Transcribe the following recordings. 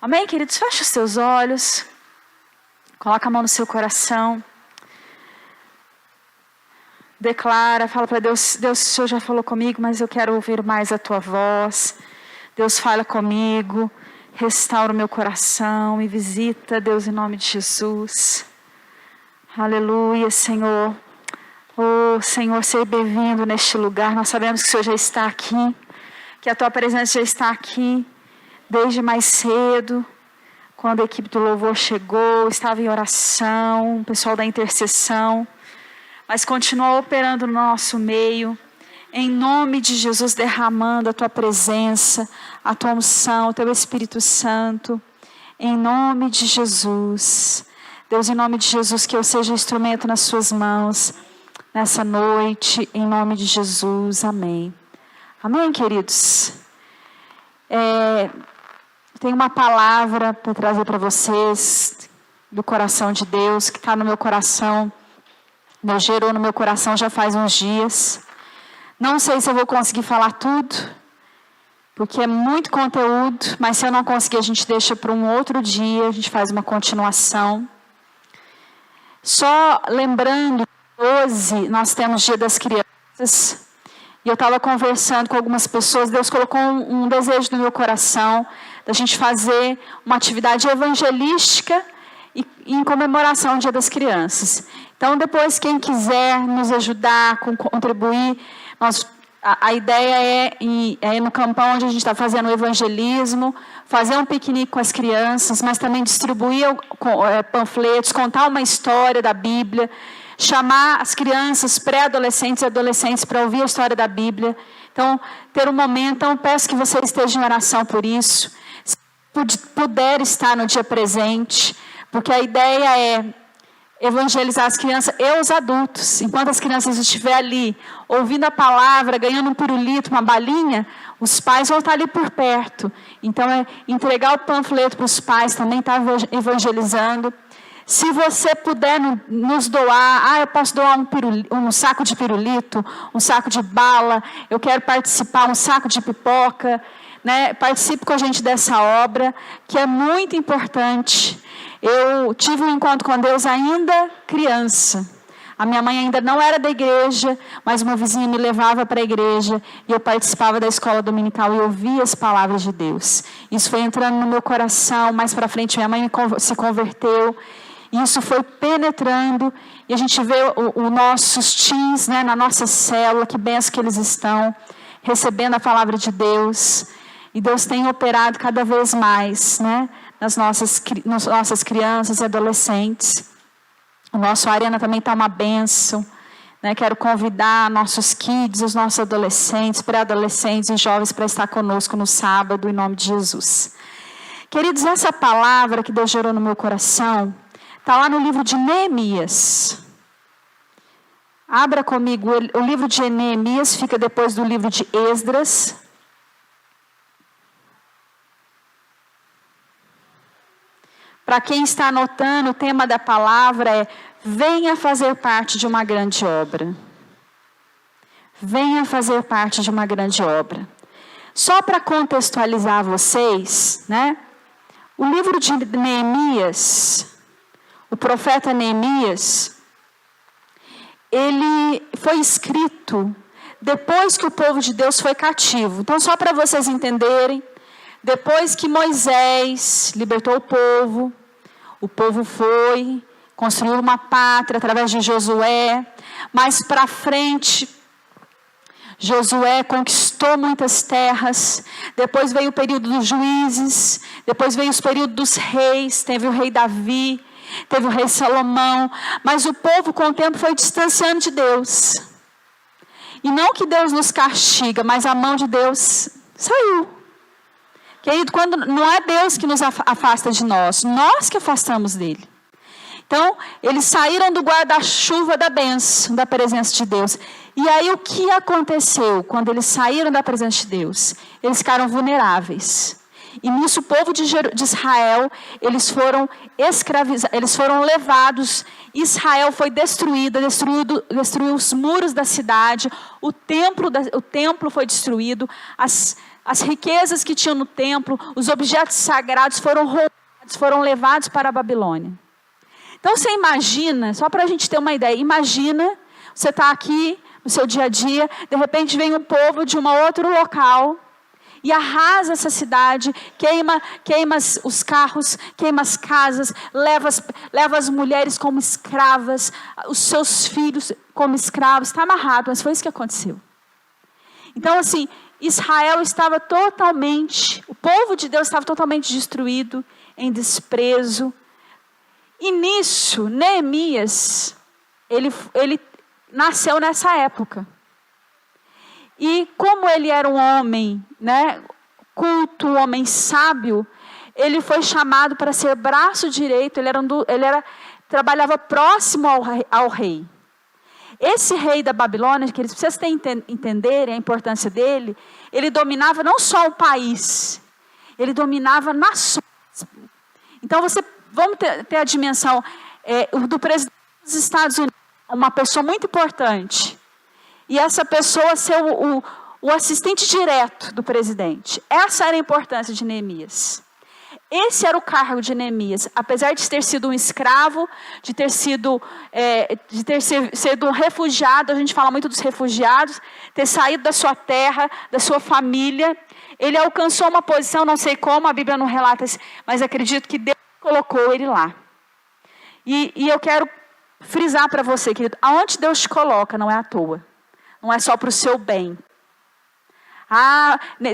Amém, queridos? Feche os seus olhos. Coloca a mão no seu coração. Declara, fala para Deus: Deus, o Senhor já falou comigo, mas eu quero ouvir mais a tua voz. Deus, fala comigo. Restaura o meu coração. Me visita, Deus, em nome de Jesus. Aleluia, Senhor. Oh, Senhor, seja bem-vindo neste lugar. Nós sabemos que o Senhor já está aqui, que a tua presença já está aqui. Desde mais cedo, quando a equipe do louvor chegou, estava em oração, o pessoal da intercessão, mas continua operando no nosso meio, em nome de Jesus, derramando a tua presença, a tua unção, o teu Espírito Santo, em nome de Jesus. Deus, em nome de Jesus, que eu seja instrumento nas suas mãos, nessa noite, em nome de Jesus, amém. Amém, queridos? Tem uma palavra para trazer para vocês, do coração de Deus, que está no meu coração, gerou no meu coração já faz uns dias. Não sei se eu vou conseguir falar tudo, porque é muito conteúdo, mas se eu não conseguir, a gente deixa para um outro dia, a gente faz uma continuação. Só lembrando, 12, nós temos Dia das Crianças, e eu estava conversando com algumas pessoas, Deus colocou um desejo no meu coração, da gente fazer uma atividade evangelística em comemoração ao Dia das Crianças. Então, depois, quem quiser nos ajudar, contribuir, a ideia é no campão onde a gente está fazendo o evangelismo, fazer um piquenique com as crianças, mas também distribuir panfletos, contar uma história da Bíblia, chamar as crianças, pré-adolescentes e adolescentes para ouvir a história da Bíblia. Então, ter um momento, então peço que você esteja em oração por isso. Se puder estar no dia presente, porque a ideia é evangelizar as crianças e os adultos. Enquanto as crianças estiverem ali, ouvindo a palavra, ganhando um pirulito, uma balinha, os pais vão estar ali por perto. Então, é entregar o panfleto para os pais, também estar evangelizando. Se você puder nos doar, eu posso doar um saco de pirulito, um saco de bala, eu quero participar, um saco de pipoca, né? Participe com a gente dessa obra, que é muito importante. Eu tive um encontro com Deus ainda criança. A minha mãe ainda não era da igreja, mas uma vizinha me levava para a igreja e eu participava da escola dominical e ouvia as palavras de Deus. Isso foi entrando no meu coração, mais para frente minha mãe se converteu. E isso foi penetrando, e a gente vê os nossos teens, né, na nossa célula, que benção que eles estão, recebendo a palavra de Deus. E Deus tem operado cada vez mais, né, nas nossas crianças e adolescentes. O nosso Arena também está uma bênção. Né, quero convidar nossos kids, os nossos adolescentes, pré-adolescentes e jovens para estar conosco no sábado, em nome de Jesus. Queridos, essa palavra que Deus gerou no meu coração, está lá no livro de Neemias. Abra comigo, o livro de Neemias fica depois do livro de Esdras. Para quem está anotando, o tema da palavra é: venha fazer parte de uma grande obra. Venha fazer parte de uma grande obra. Só para contextualizar vocês, né? O livro de Neemias, o profeta Neemias, ele foi escrito depois que o povo de Deus foi cativo. Então, só para vocês entenderem, depois que Moisés libertou o povo foi, construiu uma pátria através de Josué. Mais para frente, Josué conquistou muitas terras. Depois veio o período dos juízes, depois veio o período dos reis, teve o rei Davi, teve o rei Salomão, mas o povo com o tempo foi distanciando de Deus. E não que Deus nos castiga, mas a mão de Deus saiu. Querido, quando não é Deus que nos afasta de nós que afastamos dele. Então, eles saíram do guarda-chuva da bênção, da presença de Deus. E aí o que aconteceu quando eles saíram da presença de Deus? Eles ficaram vulneráveis. E nisso o povo de Israel, eles foram escravizados, eles foram levados. Israel foi destruiu os muros da cidade, o templo foi destruído, as riquezas que tinham no templo, os objetos sagrados foram roubados, foram levados para a Babilônia. Então você imagina, só para a gente ter uma ideia, imagina, você está aqui no seu dia a dia, de repente vem um povo de um outro local e arrasa essa cidade, queima os carros, queima as casas, leva as mulheres como escravas, os seus filhos como escravos. Está amarrado, mas foi isso que aconteceu. Então assim, Israel estava totalmente, o povo de Deus estava totalmente destruído, em desprezo. E nisso, Neemias, ele nasceu nessa época. E como ele era um homem, né, culto, um homem sábio, ele foi chamado para ser braço direito, trabalhava próximo ao rei. Esse rei da Babilônia, que eles precisam entenderem a importância dele, ele dominava não só o país, ele dominava nações. Então vamos ter a dimensão do presidente dos Estados Unidos, uma pessoa muito importante. E essa pessoa ser o assistente direto do presidente. Essa era a importância de Neemias. Esse era o cargo de Neemias. Apesar de ter sido um escravo, de ter sido um refugiado, a gente fala muito dos refugiados, ter saído da sua terra, da sua família, ele alcançou uma posição, não sei como, a Bíblia não relata isso, mas acredito que Deus colocou ele lá. E eu quero frisar para você, querido, aonde Deus te coloca não é à toa. Não é só para o seu bem.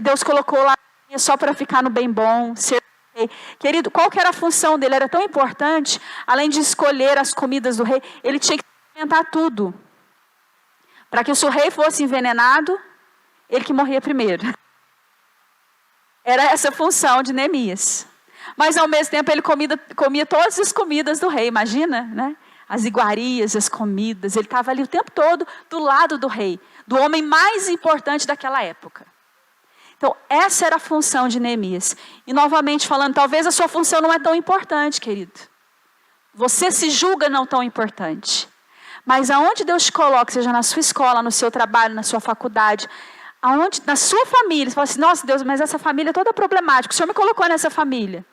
Deus colocou lá só para ficar no bem bom, ser rei. Querido, qual que era a função dele? Era tão importante, além de escolher as comidas do rei, ele tinha que experimentar tudo. Para que se o rei fosse envenenado, ele que morria primeiro. Era essa a função de Neemias. Mas ao mesmo tempo ele comia todas as comidas do rei, imagina, né? As iguarias, as comidas, ele estava ali o tempo todo do lado do rei, do homem mais importante daquela época. Então essa era a função de Neemias. E novamente falando, talvez a sua função não é tão importante, querido. Você se julga não tão importante. Mas aonde Deus te coloca, seja na sua escola, no seu trabalho, na sua faculdade, na sua família, você fala assim, nossa Deus, mas essa família é toda problemática, o Senhor me colocou nessa família.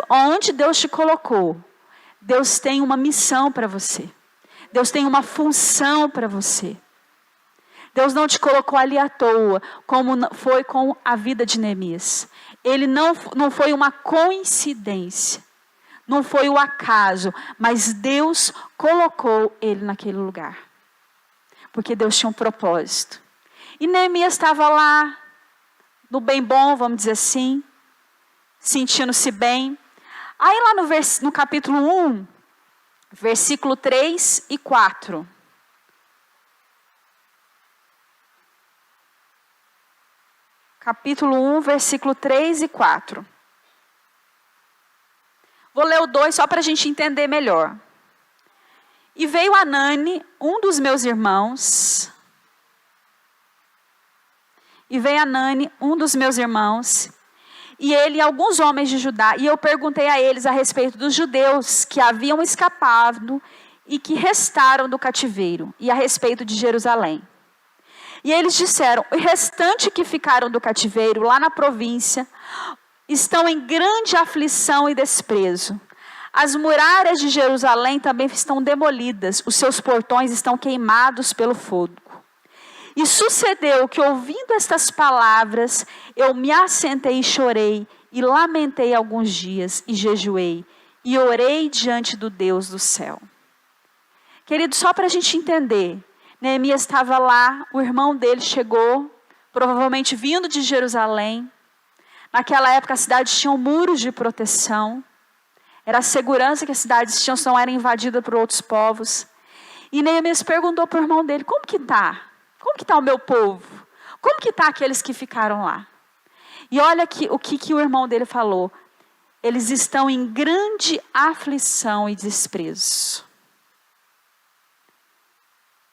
Onde Deus te colocou, Deus tem uma missão para você. Deus tem uma função para você. Deus não te colocou ali à toa, como foi com a vida de Neemias. Ele não foi uma coincidência. Não foi o acaso, mas Deus colocou ele naquele lugar. Porque Deus tinha um propósito. E Neemias estava lá, no bem bom, vamos dizer assim, sentindo-se bem. Aí lá no capítulo 1, versículo 3 e 4. Capítulo 1, versículo 3 e 4. Vou ler o 2 só para a gente entender melhor. E veio Hanani, um dos meus irmãos. E ele e alguns homens de Judá, e eu perguntei a eles a respeito dos judeus que haviam escapado e que restaram do cativeiro, e a respeito de Jerusalém. E eles disseram, o restante que ficaram do cativeiro, lá na província, estão em grande aflição e desprezo. As muralhas de Jerusalém também estão demolidas, os seus portões estão queimados pelo fogo. E sucedeu que, ouvindo estas palavras, eu me assentei e chorei, e lamentei alguns dias, e jejuei, e orei diante do Deus do céu. Querido, só para a gente entender, Neemias estava lá, o irmão dele chegou, provavelmente vindo de Jerusalém. Naquela época a cidade tinha muros de proteção, era a segurança que as cidades tinham, não era invadida por outros povos. E Neemias perguntou para o irmão dele, como que está? Como que está o meu povo? Como que está aqueles que ficaram lá? E olha o que o irmão dele falou. Eles estão em grande aflição e desprezo.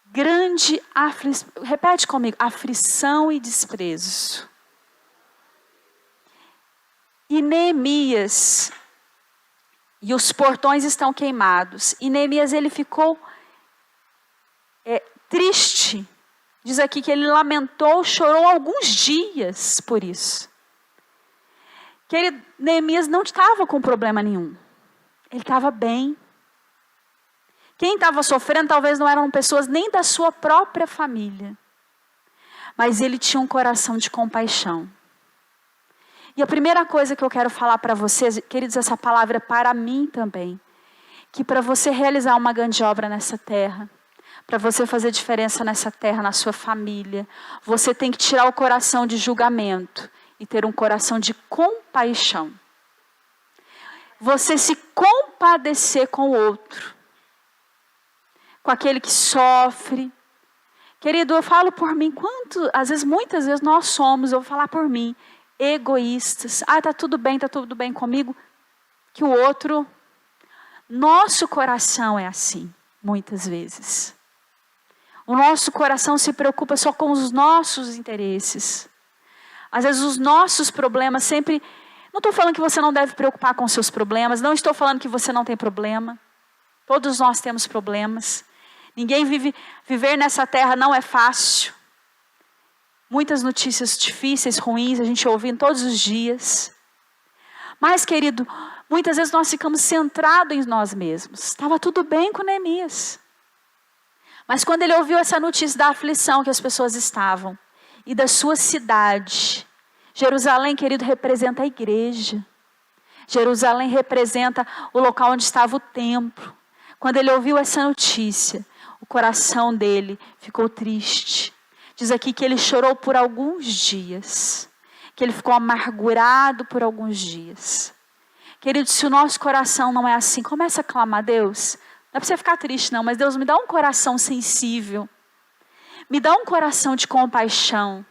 Grande aflição. Repete comigo. Aflição e desprezo. E Neemias, e os portões estão queimados. E Neemias, ele ficou triste. Diz aqui que ele lamentou, chorou alguns dias por isso. Neemias não estava com problema nenhum. Ele estava bem. Quem estava sofrendo talvez não eram pessoas nem da sua própria família. Mas ele tinha um coração de compaixão. E a primeira coisa que eu quero falar para vocês, queridos, essa palavra é para mim também. Que para você realizar uma grande obra nessa terra, para você fazer diferença nessa terra, na sua família, você tem que tirar o coração de julgamento e ter um coração de compaixão. Você se compadecer com o outro, com aquele que sofre. Querido, eu falo por mim, muitas vezes nós somos, eu vou falar por mim, egoístas. Tá tudo bem comigo, que o outro... Nosso coração é assim, muitas vezes. O nosso coração se preocupa só com os nossos interesses. Às vezes os nossos problemas sempre... Não estou falando que você não deve preocupar com os seus problemas. Não estou falando que você não tem problema. Todos nós temos problemas. Viver nessa terra não é fácil. Muitas notícias difíceis, ruins, a gente ouve todos os dias. Mas, querido, muitas vezes nós ficamos centrados em nós mesmos. Estava tudo bem com Neemias. Mas quando ele ouviu essa notícia da aflição que as pessoas estavam, e da sua cidade, Jerusalém, querido, representa a igreja. Jerusalém representa o local onde estava o templo. Quando ele ouviu essa notícia, o coração dele ficou triste. Diz aqui que ele chorou por alguns dias. Que ele ficou amargurado por alguns dias. Querido, se o nosso coração não é assim, começa a clamar a Deus. Não é para você ficar triste não, mas Deus, me dá um coração sensível. Me dá um coração de compaixão.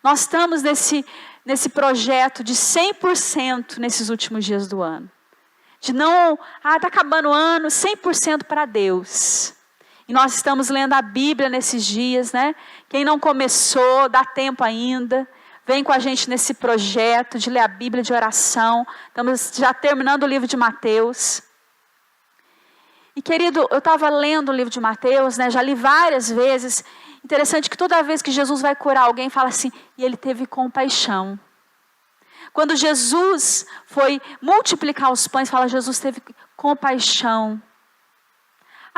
Nós estamos nesse projeto de 100% nesses últimos dias do ano. De não, está acabando o ano, 100% para Deus. E nós estamos lendo a Bíblia nesses dias, né? Quem não começou, dá tempo ainda. Vem com a gente nesse projeto de ler a Bíblia, de oração. Estamos já terminando o livro de Mateus. E querido, eu estava lendo o livro de Mateus, né? Já li várias vezes. Interessante que toda vez que Jesus vai curar alguém, fala assim, e ele teve compaixão. Quando Jesus foi multiplicar os pães, fala, Jesus teve compaixão.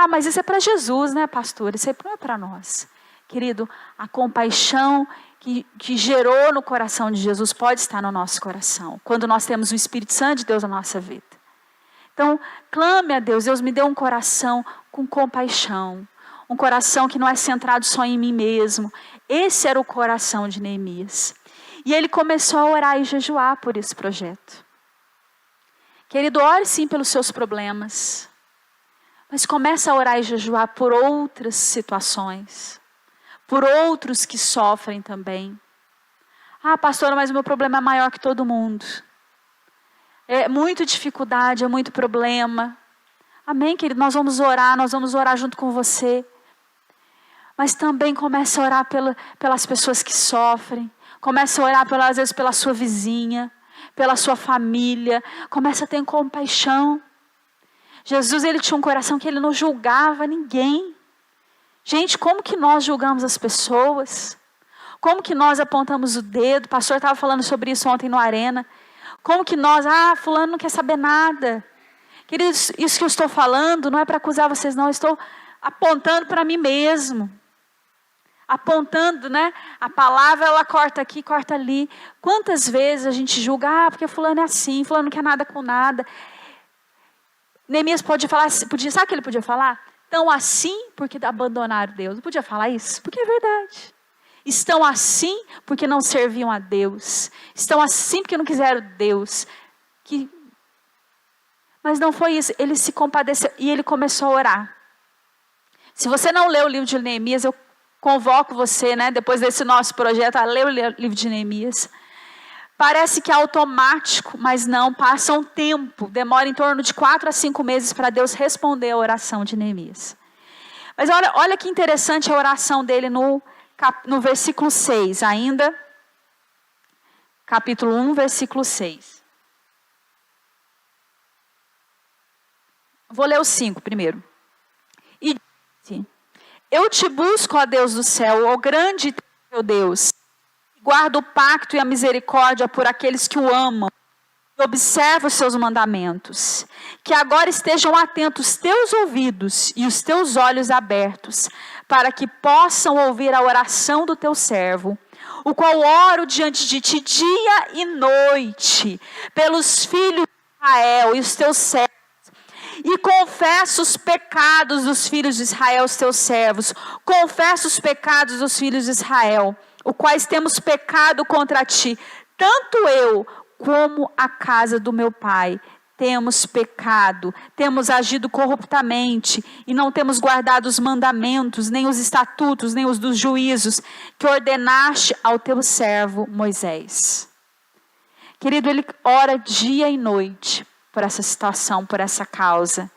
Mas isso é para Jesus, né, pastor? Isso não é para nós. Querido, a compaixão que gerou no coração de Jesus pode estar no nosso coração. Quando nós temos o Espírito Santo de Deus na nossa vida. Então, clame a Deus. Deus me deu um coração com compaixão. Um coração que não é centrado só em mim mesmo. Esse era o coração de Neemias. E ele começou a orar e jejuar por esse projeto. Querido, ore sim pelos seus problemas. Mas comece a orar e jejuar por outras situações. Por outros que sofrem também. Pastora, mas o meu problema é maior que todo mundo. É muita dificuldade, é muito problema. Amém, querido? Nós vamos orar junto com você. Mas também comece a orar pelas pessoas que sofrem. Comece a orar, às vezes, pela sua vizinha, pela sua família. Comece a ter compaixão. Jesus, ele tinha um coração que ele não julgava ninguém. Gente, como que nós julgamos as pessoas? Como que nós apontamos o dedo? O pastor estava falando sobre isso ontem no Arena. Como que nós, fulano não quer saber nada. Queridos, isso que eu estou falando não é para acusar vocês não, eu estou apontando para mim mesmo. Apontando, né? A palavra, ela corta aqui, corta ali. Quantas vezes a gente julga, porque fulano é assim, fulano não quer nada com nada. Neemias pode falar, sabe o que ele podia falar? Estão assim porque abandonaram Deus. Não podia falar isso? Porque é verdade. Estão assim porque não serviam a Deus. Estão assim porque não quiseram Deus. Mas não foi isso. Ele se compadeceu e ele começou a orar. Se você não leu o livro de Neemias, eu convoco você, né, depois desse nosso projeto, a ler o livro de Neemias. Parece que é automático, mas não, passa um tempo. Demora em torno de 4 a 5 meses para Deus responder a oração de Neemias. Mas olha que interessante a oração dele no versículo 6 ainda. Capítulo 1, versículo 6. Vou ler o 5 primeiro. E disse, Eu te busco, ó Deus do céu, ó grande teu Deus. Guarda o pacto e a misericórdia por aqueles que o amam. E observa os seus mandamentos. Que agora estejam atentos os teus ouvidos e os teus olhos abertos, para que possam ouvir a oração do teu servo, o qual oro diante de ti dia e noite, pelos filhos de Israel e os teus servos. E confesso os pecados dos filhos de Israel, os teus servos. Confesso os pecados dos filhos de Israel, os quais temos pecado contra ti. Tanto eu como a casa do meu pai temos pecado, temos agido corruptamente e não temos guardado os mandamentos, nem os estatutos, nem os dos juízos que ordenaste ao teu servo Moisés. Querido, ele ora dia e noite por essa situação, por essa causa.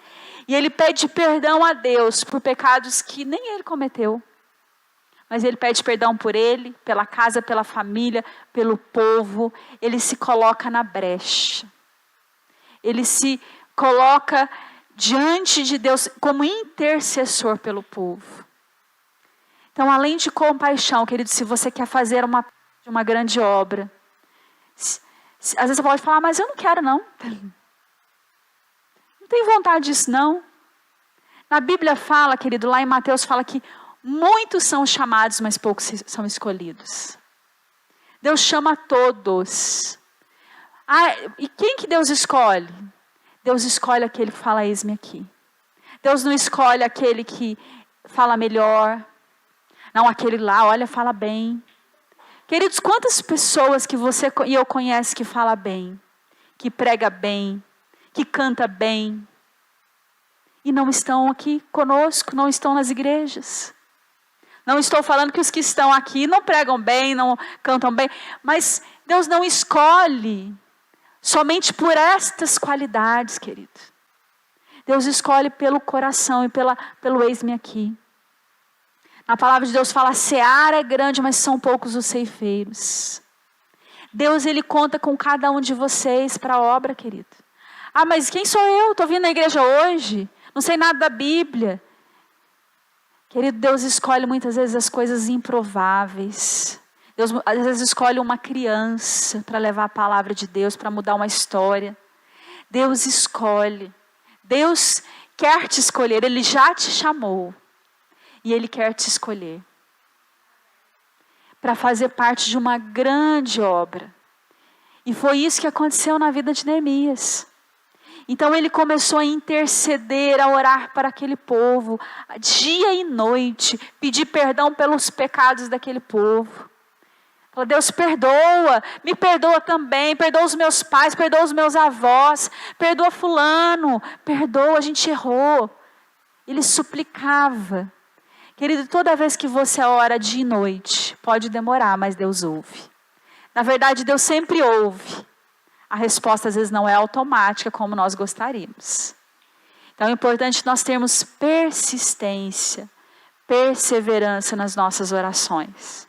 E ele pede perdão a Deus por pecados que nem ele cometeu. Mas ele pede perdão por ele, pela casa, pela família, pelo povo. Ele se coloca na brecha. Ele se coloca diante de Deus como intercessor pelo povo. Então, além de compaixão, querido, se você quer fazer uma grande obra, às vezes você pode falar, mas eu não quero não. Não tenho vontade disso não. Na Bíblia fala, querido, lá em Mateus fala que muitos são chamados, mas poucos são escolhidos. Deus chama todos. E quem que Deus escolhe? Deus escolhe aquele que fala, eis-me aqui. Deus não escolhe aquele que fala melhor. Não, aquele lá, olha, fala bem. Queridos, quantas pessoas que você e eu conhece que fala bem, que prega bem, que canta bem, e não estão aqui conosco, não estão nas igrejas. Não estou falando que os que estão aqui não pregam bem, não cantam bem, mas Deus não escolhe somente por estas qualidades, querido. Deus escolhe pelo coração e pelo eis-me aqui. A palavra de Deus fala, a seara é grande, mas são poucos os ceifeiros. Deus, Ele conta com cada um de vocês para a obra, querido. Mas quem sou eu? Estou vindo na igreja hoje, não sei nada da Bíblia. Querido, Deus escolhe muitas vezes as coisas improváveis. Deus às vezes escolhe uma criança para levar a palavra de Deus, para mudar uma história. Deus escolhe. Deus quer te escolher, Ele já te chamou. E Ele quer te escolher para fazer parte de uma grande obra. E foi isso que aconteceu na vida de Neemias. Então ele começou a interceder, a orar para aquele povo, dia e noite, pedir perdão pelos pecados daquele povo. Falou, Deus perdoa, me perdoa também, perdoa os meus pais, perdoa os meus avós, perdoa fulano, perdoa, a gente errou. Ele suplicava. Querido, toda vez que você ora dia e noite, pode demorar, mas Deus ouve. Na verdade, Deus sempre ouve. A resposta às vezes não é automática como nós gostaríamos. Então é importante nós termos persistência, perseverança nas nossas orações.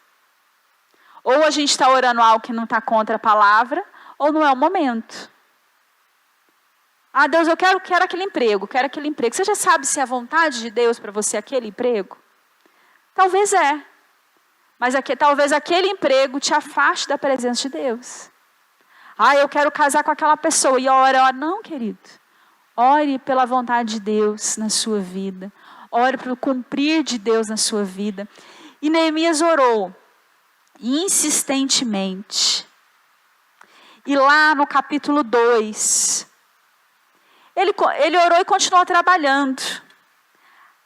Ou a gente está orando algo que não está contra a palavra, ou não é o momento. Deus, eu quero aquele emprego, quero aquele emprego. Você já sabe se é a vontade de Deus para você aquele emprego? Talvez é. Mas talvez aquele emprego te afaste da presença de Deus. Eu quero casar com aquela pessoa. E ora, não, querido. Ore pela vontade de Deus na sua vida. Ore pelo cumprir de Deus na sua vida. E Neemias orou insistentemente. E lá no capítulo 2, ele orou e continuou trabalhando.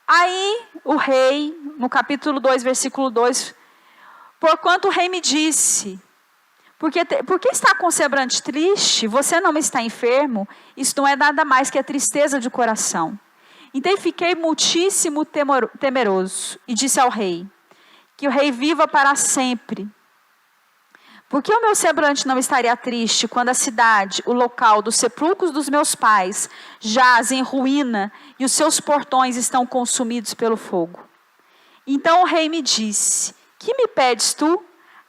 Aí o rei, no capítulo 2, versículo 2, porquanto o rei me disse, porque está com o semblante triste, você não está enfermo, isso não é nada mais que a tristeza de coração. Então fiquei muitíssimo temeroso e disse ao rei, que o rei viva para sempre. Porque o meu semblante não estaria triste quando a cidade, o local dos sepulcros dos meus pais, jaz em ruína e os seus portões estão consumidos pelo fogo? Então o rei me disse, que me pedes tu?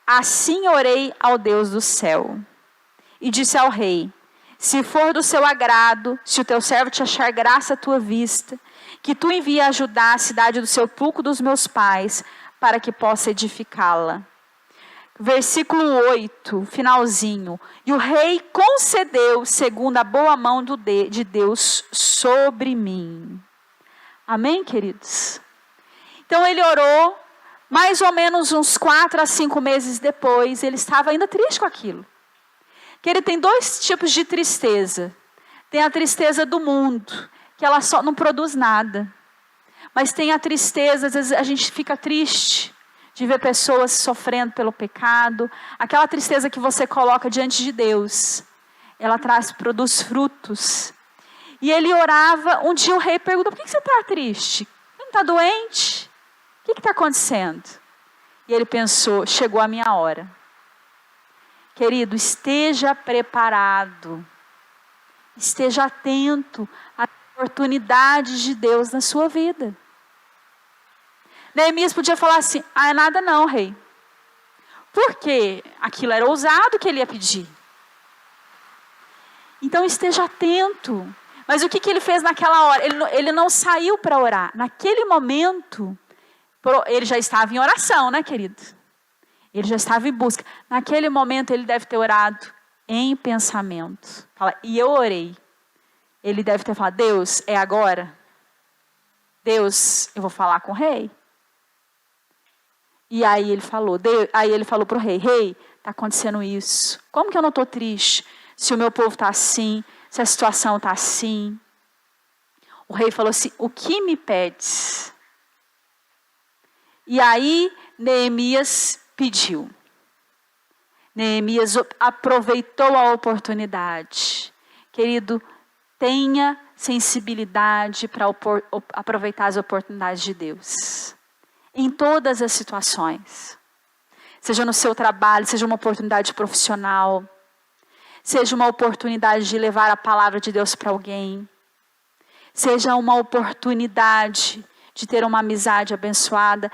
Assim orei ao Deus do céu. E disse ao rei, se for do seu agrado, se o teu servo te achar graça à tua vista, que tu envie ajudar a cidade do sepulcro dos meus pais, para que possa edificá-la. Versículo 8, finalzinho. E o rei concedeu segundo a boa mão de Deus sobre mim. Amém, queridos? Então ele orou, mais ou menos uns 4 a 5 meses depois, ele estava ainda triste com aquilo. Que ele tem 2 tipos de tristeza. Tem a tristeza do mundo, que ela só não produz nada. Mas tem a tristeza, às vezes a gente fica triste de ver pessoas sofrendo pelo pecado. Aquela tristeza que você coloca diante de Deus, ela produz frutos. E ele orava, um dia o rei perguntou, por que você está triste? Você não está doente? O que está acontecendo? E ele pensou, chegou a minha hora. Querido, esteja preparado. Esteja atento às oportunidades de Deus na sua vida. Neemias podia falar assim, é nada não, rei. Porque aquilo era ousado que ele ia pedir. Então esteja atento. Mas o que ele fez naquela hora? Ele não saiu para orar. Naquele momento, ele já estava em oração, né, querido? Ele já estava em busca. Naquele momento ele deve ter orado em pensamento. Fala, e eu orei. Ele deve ter falado, Deus, é agora? Deus, eu vou falar com o rei. E aí ele falou para o rei, rei, está acontecendo isso. Como que eu não estou triste se o meu povo está assim, se a situação está assim? O rei falou assim, o que me pedes? E aí Neemias pediu. Neemias aproveitou a oportunidade. Querido, tenha sensibilidade para aproveitar as oportunidades de Deus. Em todas as situações. Seja no seu trabalho, seja uma oportunidade profissional. Seja uma oportunidade de levar a palavra de Deus para alguém. Seja uma oportunidade de ter uma amizade abençoada.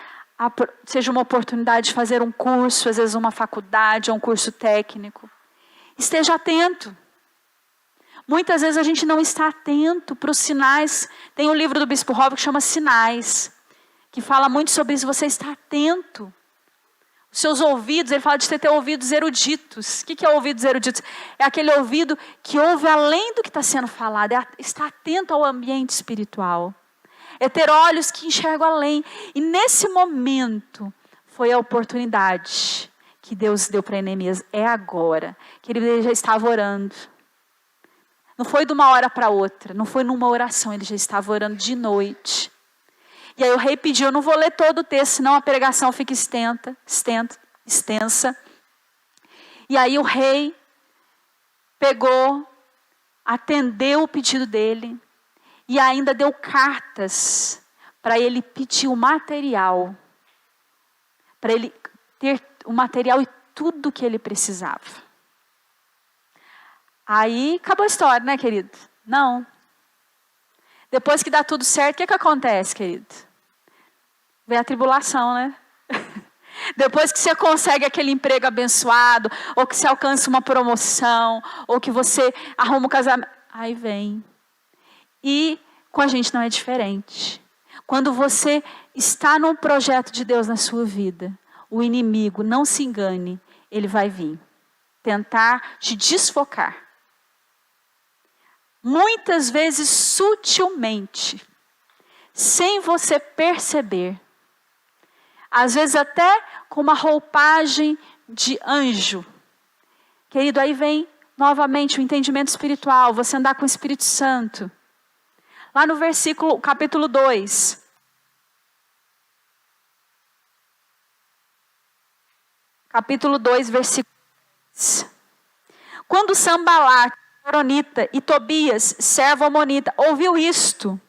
Seja uma oportunidade de fazer um curso, às vezes uma faculdade, ou um curso técnico. Esteja atento. Muitas vezes a gente não está atento para os sinais. Tem um livro do Bispo Robert que chama Sinais, que fala muito sobre isso. Você está atento. Os seus ouvidos, ele fala de você ter ouvidos eruditos. O que é ouvidos eruditos? É aquele ouvido que ouve além do que está sendo falado. É estar atento ao ambiente espiritual. É ter olhos que enxergam além. E nesse momento, foi a oportunidade que Deus deu para Neemias. É agora. Que ele já estava orando. Não foi de uma hora para outra. Não foi numa oração. Ele já estava orando de noite. E aí o rei pediu, eu não vou ler todo o texto, senão a pregação fica extensa. E aí o rei pegou, atendeu o pedido dele. E ainda deu cartas para ele pedir o material. Para ele ter o material e tudo que ele precisava. Aí acabou a história, né, querido? Não. Depois que dá tudo certo, o que acontece, querido? Vem a tribulação, né? Depois que você consegue aquele emprego abençoado, ou que você alcança uma promoção, ou que você arruma um casamento, aí vem. E com a gente não é diferente. Quando você está num projeto de Deus na sua vida, o inimigo, não se engane, ele vai vir tentar te desfocar. Muitas vezes sutilmente, sem você perceber. Às vezes até com uma roupagem de anjo. Querido, aí vem novamente o entendimento espiritual, você andar com o Espírito Santo. Lá no capítulo 2. Capítulo 2, versículo 10. Quando Sambalat, Horonita, e Tobias, servo amonita, ouviu isto,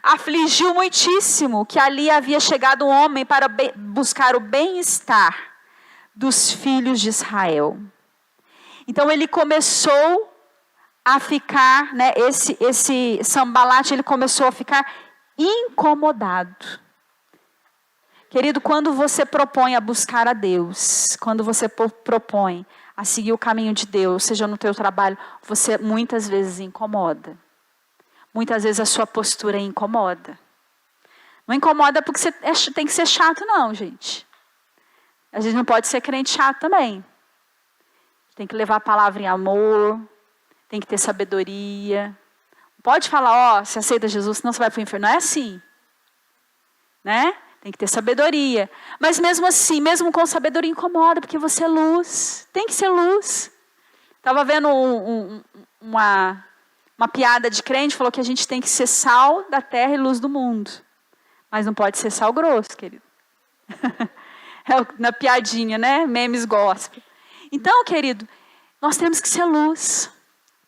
afligiu muitíssimo que ali havia chegado um homem para buscar o bem-estar dos filhos de Israel. Então ele começou a ficar, né, esse Sambalat, ele começou a ficar incomodado. Querido, quando você propõe a buscar a Deus, quando você propõe a seguir o caminho de Deus, seja no teu trabalho, você muitas vezes incomoda. Muitas vezes a sua postura incomoda. Não incomoda porque você tem que ser chato, não, gente. A gente não pode ser crente chato também. Tem que levar a palavra em amor, tem que ter sabedoria. Não pode falar, você aceita Jesus, senão você vai para o inferno. Não é assim. Né? Tem que ter sabedoria. Mas mesmo assim, mesmo com sabedoria, incomoda, porque você é luz. Tem que ser luz. Estava vendo uma piada de crente, falou que a gente tem que ser sal da terra e luz do mundo. Mas não pode ser sal grosso, querido. Na piadinha, né? Memes gospel. Então, querido, nós temos que ser luz.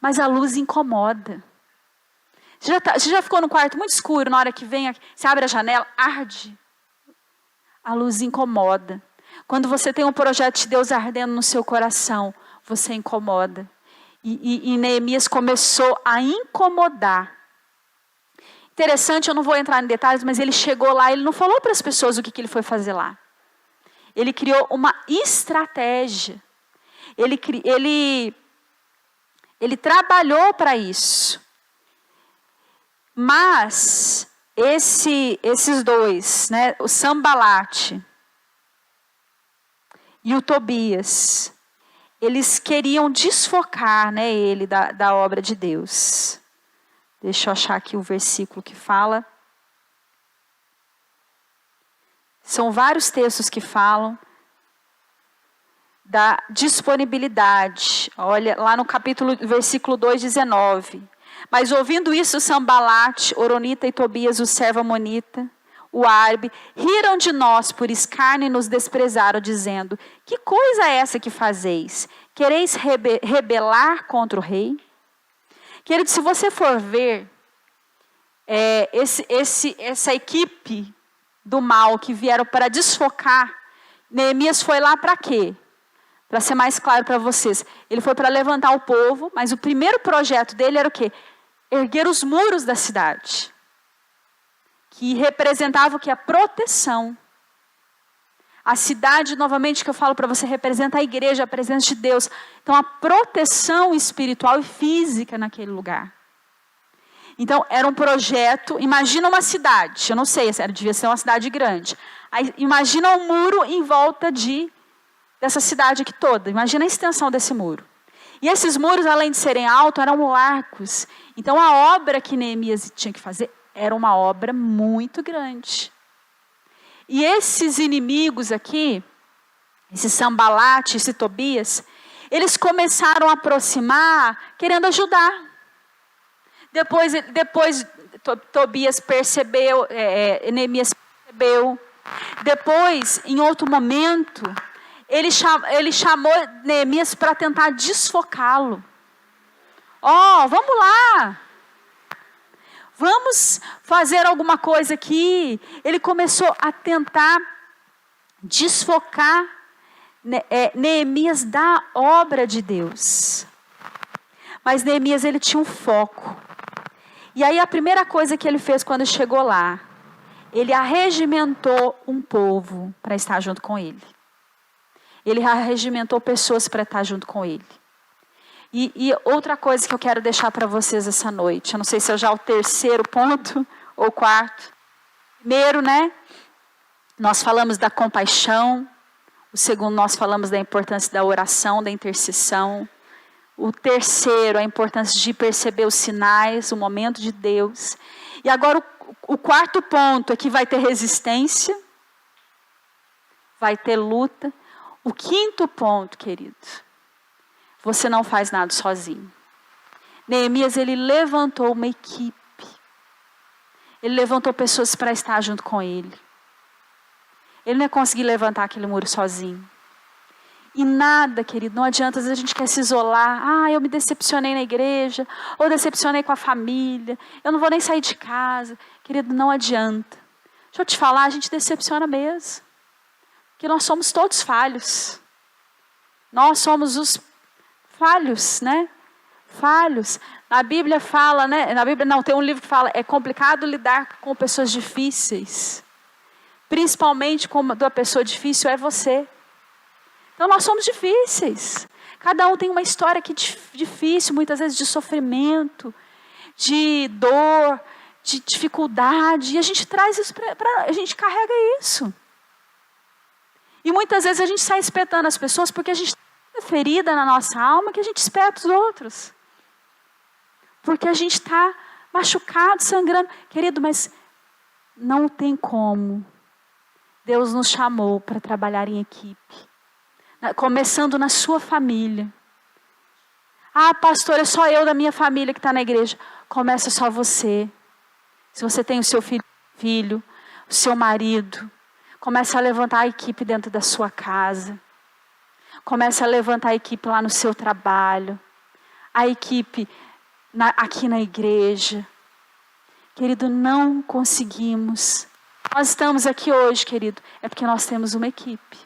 Mas a luz incomoda. Você já ficou no quarto muito escuro, na hora que vem, você abre a janela, arde. A luz incomoda. Quando você tem um projeto de Deus ardendo no seu coração, você incomoda. E Neemias começou a incomodar. Interessante, eu não vou entrar em detalhes, mas ele chegou lá, ele não falou para as pessoas o que ele foi fazer lá. Ele criou uma estratégia. Ele trabalhou para isso. Mas esses dois, né, o Sambalate e o Tobias, eles queriam desfocar, né, ele da obra de Deus. Deixa eu achar aqui o versículo que fala. São vários textos que falam da disponibilidade. Olha, lá no versículo 2, 19. Mas ouvindo isso, Sambalate, Oronita e Tobias, o servo amonita, o árabe, riram de nós por escárnio e nos desprezaram, dizendo: que coisa é essa que fazeis? Quereis rebelar contra o rei? Querido, se você for ver, essa equipe do mal que vieram para desfocar, Neemias foi lá para quê? Para ser mais claro para vocês, ele foi para levantar o povo, mas o primeiro projeto dele era o quê? Erguer os muros da cidade, que representava o quê? A proteção. A cidade, novamente, que eu falo para você, representa a igreja, a presença de Deus. Então, a proteção espiritual e física naquele lugar. Então, era um projeto, imagina uma cidade, eu não sei, devia ser uma cidade grande. Aí, imagina um muro em volta dessa cidade aqui toda. Imagina a extensão desse muro. E esses muros, além de serem altos, eram largos. Então, a obra que Neemias tinha que fazer era uma obra muito grande. E esses inimigos aqui, esse Sambalate, esse Tobias, eles começaram a aproximar, querendo ajudar. Depois Tobias percebeu, Neemias percebeu. Depois, em outro momento, ele chamou Neemias para tentar desfocá-lo. Vamos lá. Vamos fazer alguma coisa aqui. Ele começou a tentar desfocar Neemias da obra de Deus. Mas Neemias, ele tinha um foco. E aí a primeira coisa que ele fez quando chegou lá, ele arregimentou um povo para estar junto com ele. Ele arregimentou pessoas para estar junto com ele. E outra coisa que eu quero deixar para vocês essa noite, eu não sei se é já o terceiro ponto ou o quarto. Primeiro, né, nós falamos da compaixão. O segundo, nós falamos da importância da oração, da intercessão. O terceiro, a importância de perceber os sinais, o momento de Deus. E agora o quarto ponto é que vai ter resistência, vai ter luta. O quinto ponto, querido, você não faz nada sozinho. Neemias, ele levantou uma equipe. Ele levantou pessoas para estar junto com ele. Ele não ia conseguir levantar aquele muro sozinho. E nada, querido, não adianta, às vezes a gente quer se isolar. Eu me decepcionei na igreja, ou decepcionei com a família, eu não vou nem sair de casa. Querido, não adianta. Deixa eu te falar, a gente decepciona mesmo. Porque nós somos todos falhos. Nós somos os falhos, né? Falhos. Na Bíblia fala, né? Na Bíblia não, tem um livro que fala, é complicado lidar com pessoas difíceis. Principalmente quando a pessoa difícil é você. Então nós somos difíceis. Cada um tem uma história que difícil, muitas vezes de sofrimento, de dor, de dificuldade, e a gente traz isso a gente carrega isso. E muitas vezes a gente sai espetando as pessoas porque a gente tem ferida na nossa alma que a gente espeta os outros. Porque a gente está machucado, sangrando. Querido, mas não tem como. Deus nos chamou para trabalhar em equipe. Começando na sua família. Ah, pastor, é só eu da minha família que está na igreja. Começa só você. Se você tem o seu filho, o seu marido, começa a levantar a equipe dentro da sua casa. Começa a levantar a equipe lá no seu trabalho. A equipe aqui na igreja. Querido, não conseguimos. Nós estamos aqui hoje, querido, é porque nós temos uma equipe.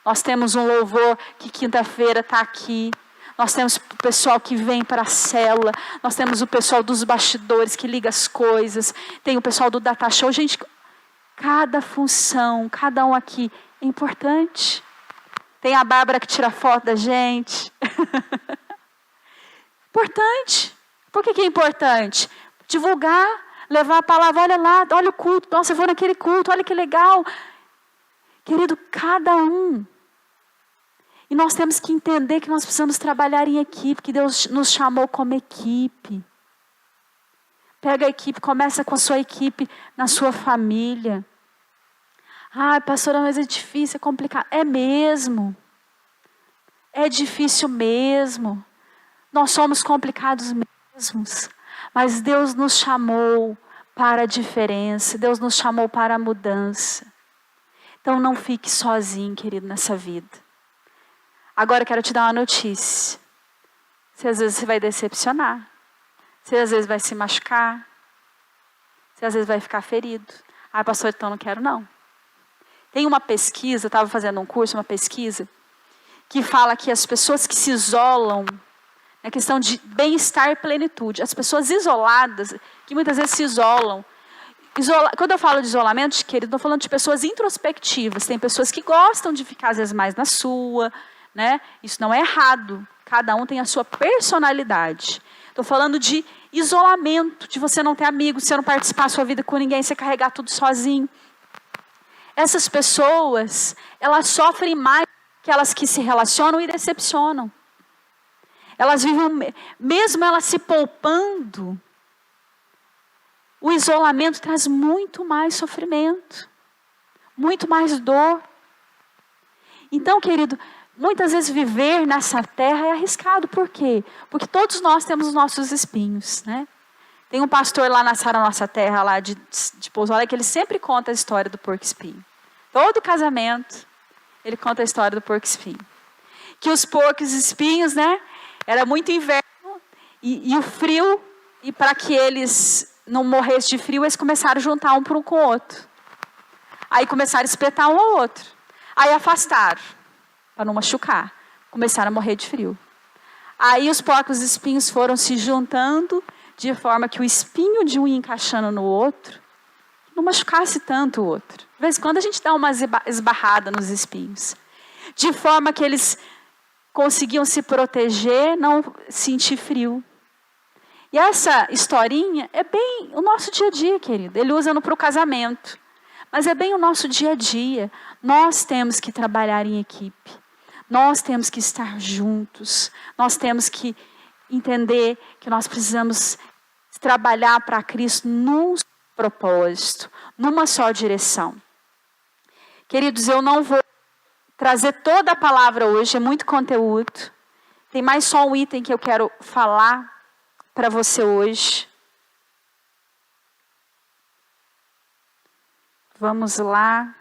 Nós temos um louvor que quinta-feira está aqui. Nós temos o pessoal que vem para a célula. Nós temos o pessoal dos bastidores que liga as coisas. Tem o pessoal do Data Show. Gente, cada função, cada um aqui é importante. Tem a Bárbara que tira foto da gente. Importante. Por que é importante? Divulgar, levar a palavra. Olha lá, olha o culto. Nossa, eu vou naquele culto, olha que legal. Querido, cada um. E nós temos que entender que nós precisamos trabalhar em equipe, que Deus nos chamou como equipe. Pega a equipe, começa com a sua equipe na sua família. Ah, pastora, mas é difícil, é complicado. É mesmo. É difícil mesmo. Nós somos complicados mesmos. Mas Deus nos chamou para a diferença. Deus nos chamou para a mudança. Então não fique sozinho, querido, nessa vida. Agora eu quero te dar uma notícia. Você às vezes vai decepcionar. Você às vezes vai se machucar. Você às vezes vai ficar ferido. Ah, pastor, então não quero não. Tem uma pesquisa, eu estava fazendo um curso, uma pesquisa, que fala que as pessoas que se isolam, na questão de bem-estar e plenitude, as pessoas isoladas, que muitas vezes se isolam. Quando eu falo de isolamento, querido, estou falando de pessoas introspectivas. Tem pessoas que gostam de ficar às vezes mais na sua, né? Isso não é errado. Cada um tem a sua personalidade. Estou falando de isolamento, de você não ter amigos, você não participar da sua vida com ninguém, você carregar tudo sozinho. Essas pessoas, elas sofrem mais que aquelas que se relacionam e decepcionam. Elas vivem, mesmo elas se poupando, o isolamento traz muito mais sofrimento, muito mais dor. Então, querido, muitas vezes viver nessa terra é arriscado. Por quê? Porque todos nós temos os nossos espinhos, né? Tem um pastor lá na Sara Nossa Terra, lá de Pouso Alegre, que ele sempre conta a história do porco-espinho. Todo casamento, ele conta a história do porco-espinho. Que os porcos-espinhos, né? Era muito inverno e o frio, e para que eles não morressem de frio, eles começaram a juntar um com o outro. Aí começaram a espetar um ao outro. Aí afastaram, para não machucar. Começaram a morrer de frio. Aí os porcos-espinhos foram se juntando, de forma que o espinho de um ia encaixando no outro, não machucasse tanto o outro. De vez em quando a gente dá uma esbarrada nos espinhos. De forma que eles conseguiam se proteger, não sentir frio. E essa historinha é bem o nosso dia a dia, querido. Ele usa para o casamento. Mas é bem o nosso dia a dia. Nós temos que trabalhar em equipe. Nós temos que estar juntos. Nós temos que entender que nós precisamos trabalhar para Cristo num propósito, numa só direção. Queridos, eu não vou trazer toda a palavra hoje, é muito conteúdo. Tem mais só um item que eu quero falar para você hoje. Vamos lá.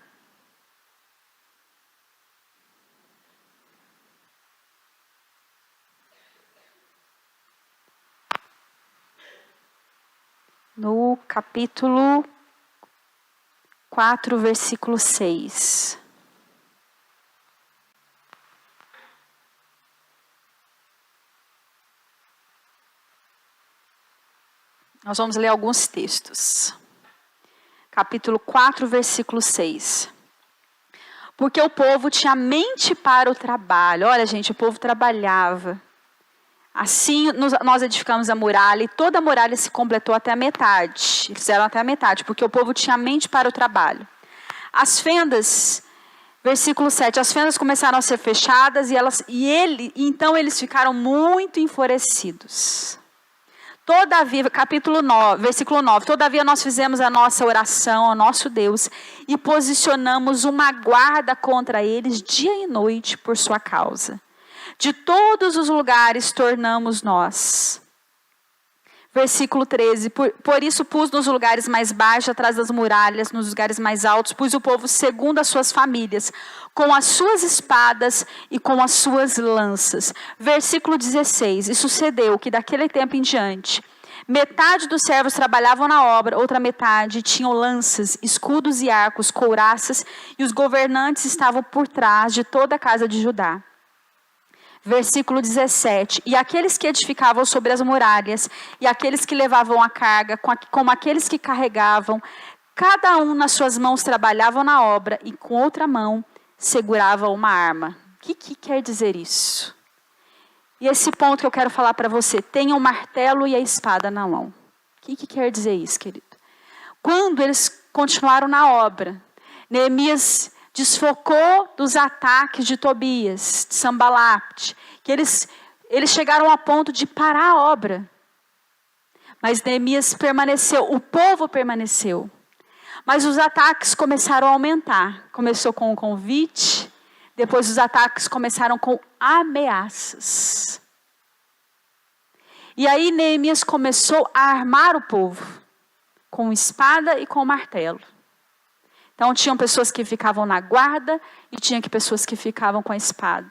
No capítulo 4, versículo 6. Nós vamos ler alguns textos. Capítulo 4, versículo 6. Porque o povo tinha mente para o trabalho. Olha, gente, o povo trabalhava. Assim nós edificamos a muralha, e toda a muralha se completou até a metade. Eles fizeram até a metade, porque o povo tinha mente para o trabalho. As fendas, versículo 7, as fendas começaram a ser fechadas, então eles ficaram muito enfurecidos. Todavia, capítulo 9, versículo 9, todavia nós fizemos a nossa oração ao nosso Deus e posicionamos uma guarda contra eles dia e noite por sua causa. De todos os lugares tornamos nós. Versículo 13, por isso pus nos lugares mais baixos, atrás das muralhas, nos lugares mais altos, pus o povo segundo as suas famílias, com as suas espadas e com as suas lanças. Versículo 16, e sucedeu que daquele tempo em diante, metade dos servos trabalhavam na obra, outra metade tinham lanças, escudos e arcos, couraças, e os governantes estavam por trás de toda a casa de Judá. Versículo 17, e aqueles que edificavam sobre as muralhas, e aqueles que levavam a carga, como aqueles que carregavam, cada um nas suas mãos trabalhavam na obra, e com outra mão segurava uma arma. O que quer dizer isso? E esse ponto que eu quero falar para você, tenha o martelo e a espada na mão. O que quer dizer isso, querido? Quando eles continuaram na obra, Neemias desfocou dos ataques de Tobias, de Sambalate, que eles chegaram a ponto de parar a obra. Mas Neemias permaneceu, o povo permaneceu. Mas os ataques começaram a aumentar. Começou com um convite, depois os ataques começaram com ameaças. E aí Neemias começou a armar o povo, com espada e com martelo. Então, tinham pessoas que ficavam na guarda e tinha pessoas que ficavam com a espada.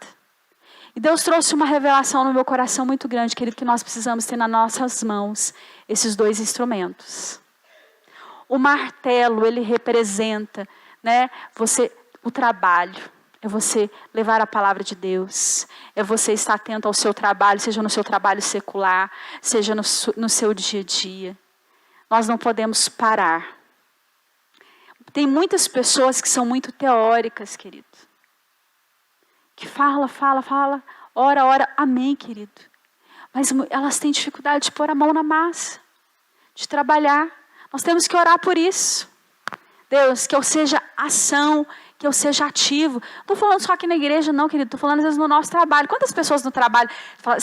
E Deus trouxe uma revelação no meu coração muito grande, querido, que nós precisamos ter nas nossas mãos esses dois instrumentos. O martelo, ele representa, o trabalho. É você levar a palavra de Deus. É você estar atento ao seu trabalho, seja no seu trabalho secular, seja no seu dia a dia. Nós não podemos parar. Tem muitas pessoas que são muito teóricas, querido. Que fala, ora, amém, querido. Mas elas têm dificuldade de pôr a mão na massa, de trabalhar. Nós temos que orar por isso. Deus, que eu seja ação, que eu seja ativo. Não estou falando só aqui na igreja, não, querido. Estou falando às vezes no nosso trabalho. Quantas pessoas no trabalho,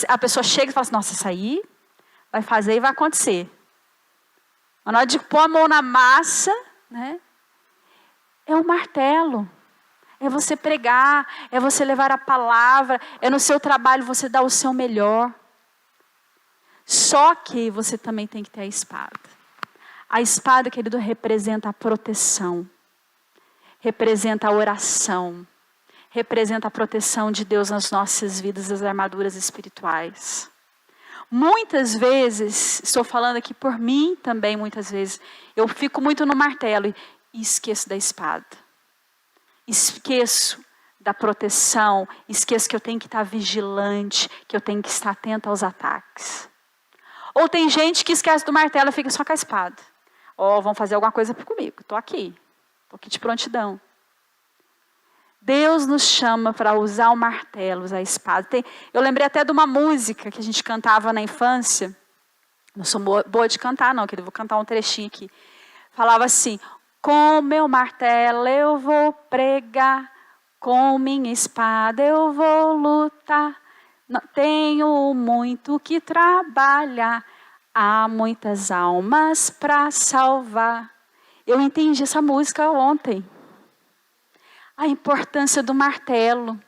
a pessoa chega e fala assim, nossa, isso aí vai fazer e vai acontecer. Mas na hora de pôr a mão na massa, é o martelo. É você pregar, é você levar a palavra, é no seu trabalho você dar o seu melhor. Só que você também tem que ter a espada. A espada, querido, representa a proteção. Representa a oração. Representa a proteção de Deus nas nossas vidas, as armaduras espirituais. Muitas vezes, estou falando aqui por mim também, muitas vezes, eu fico muito no martelo e esqueço da espada. Esqueço da proteção, esqueço que eu tenho que estar vigilante, que eu tenho que estar atento aos ataques. Ou tem gente que esquece do martelo e fica só com a espada. Vão fazer alguma coisa comigo, estou aqui de prontidão. Deus nos chama para usar o martelo, usar a espada. Eu lembrei até de uma música que a gente cantava na infância. Não sou boa de cantar não, querido, vou cantar um trechinho aqui. Falava assim, com meu martelo eu vou pregar, com minha espada eu vou lutar. Não tenho muito que trabalhar, há muitas almas para salvar. Eu entendi essa música ontem. A importância do martelo,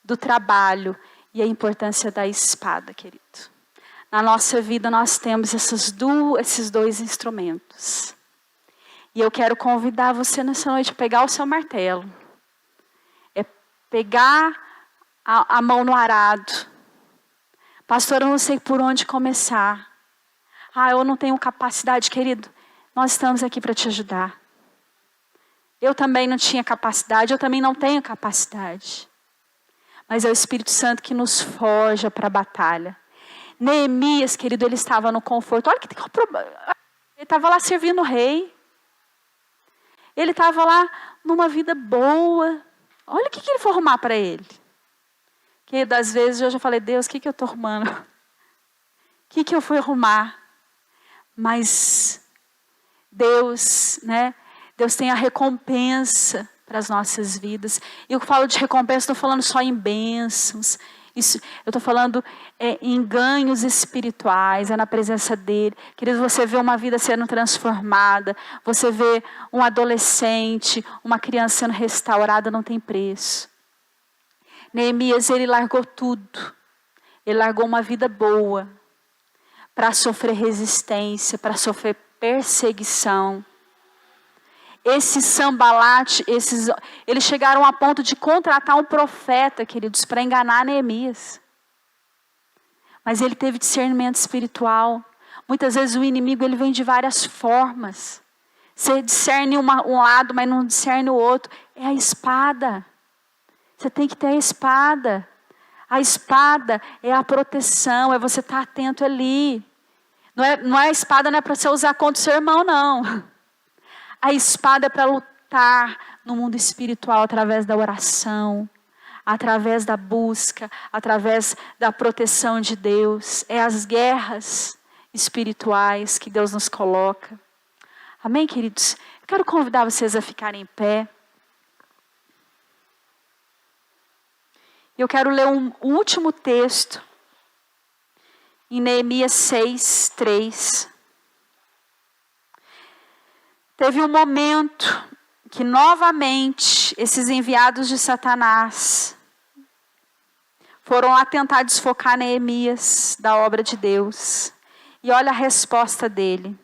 do trabalho e a importância da espada, querido. Na nossa vida nós temos esses dois instrumentos. E eu quero convidar você nessa noite a pegar o seu martelo. É pegar a mão no arado. Pastor, eu não sei por onde começar. Eu não tenho capacidade, querido. Nós estamos aqui para te ajudar. Eu também não tinha capacidade, eu também não tenho capacidade. Mas é o Espírito Santo que nos forja para a batalha. Neemias, querido, ele estava no conforto. Olha que tem um problema. Ele estava lá servindo o rei. Ele estava lá numa vida boa. Olha o que ele foi arrumar para ele. Querido, às vezes eu já falei, Deus, o que eu estou arrumando? que eu fui arrumar? Mas Deus, né? Deus tem a recompensa para as nossas vidas. E eu falo de recompensa, estou falando só em bênçãos. Isso, eu estou falando em ganhos espirituais, é na presença dele. Querido, você vê uma vida sendo transformada, você vê um adolescente, uma criança sendo restaurada, não tem preço. Neemias, ele largou tudo. Ele largou uma vida boa para sofrer resistência, para sofrer perseguição. Esses Sambalate, eles chegaram a ponto de contratar um profeta, queridos, para enganar Neemias. Mas ele teve discernimento espiritual. Muitas vezes o inimigo ele vem de várias formas. Você discerne um lado, mas não discerne o outro. É a espada. Você tem que ter a espada. A espada é a proteção, é você estar atento ali. Não é a espada, não é para você usar contra o seu irmão, não. A espada é para lutar no mundo espiritual através da oração, através da busca, através da proteção de Deus. É as guerras espirituais que Deus nos coloca. Amém, queridos? Eu quero convidar vocês a ficarem em pé. Eu quero ler um último texto em Neemias 6, 3. Teve um momento que novamente esses enviados de Satanás foram lá tentar desfocar Neemias da obra de Deus. E olha a resposta dele.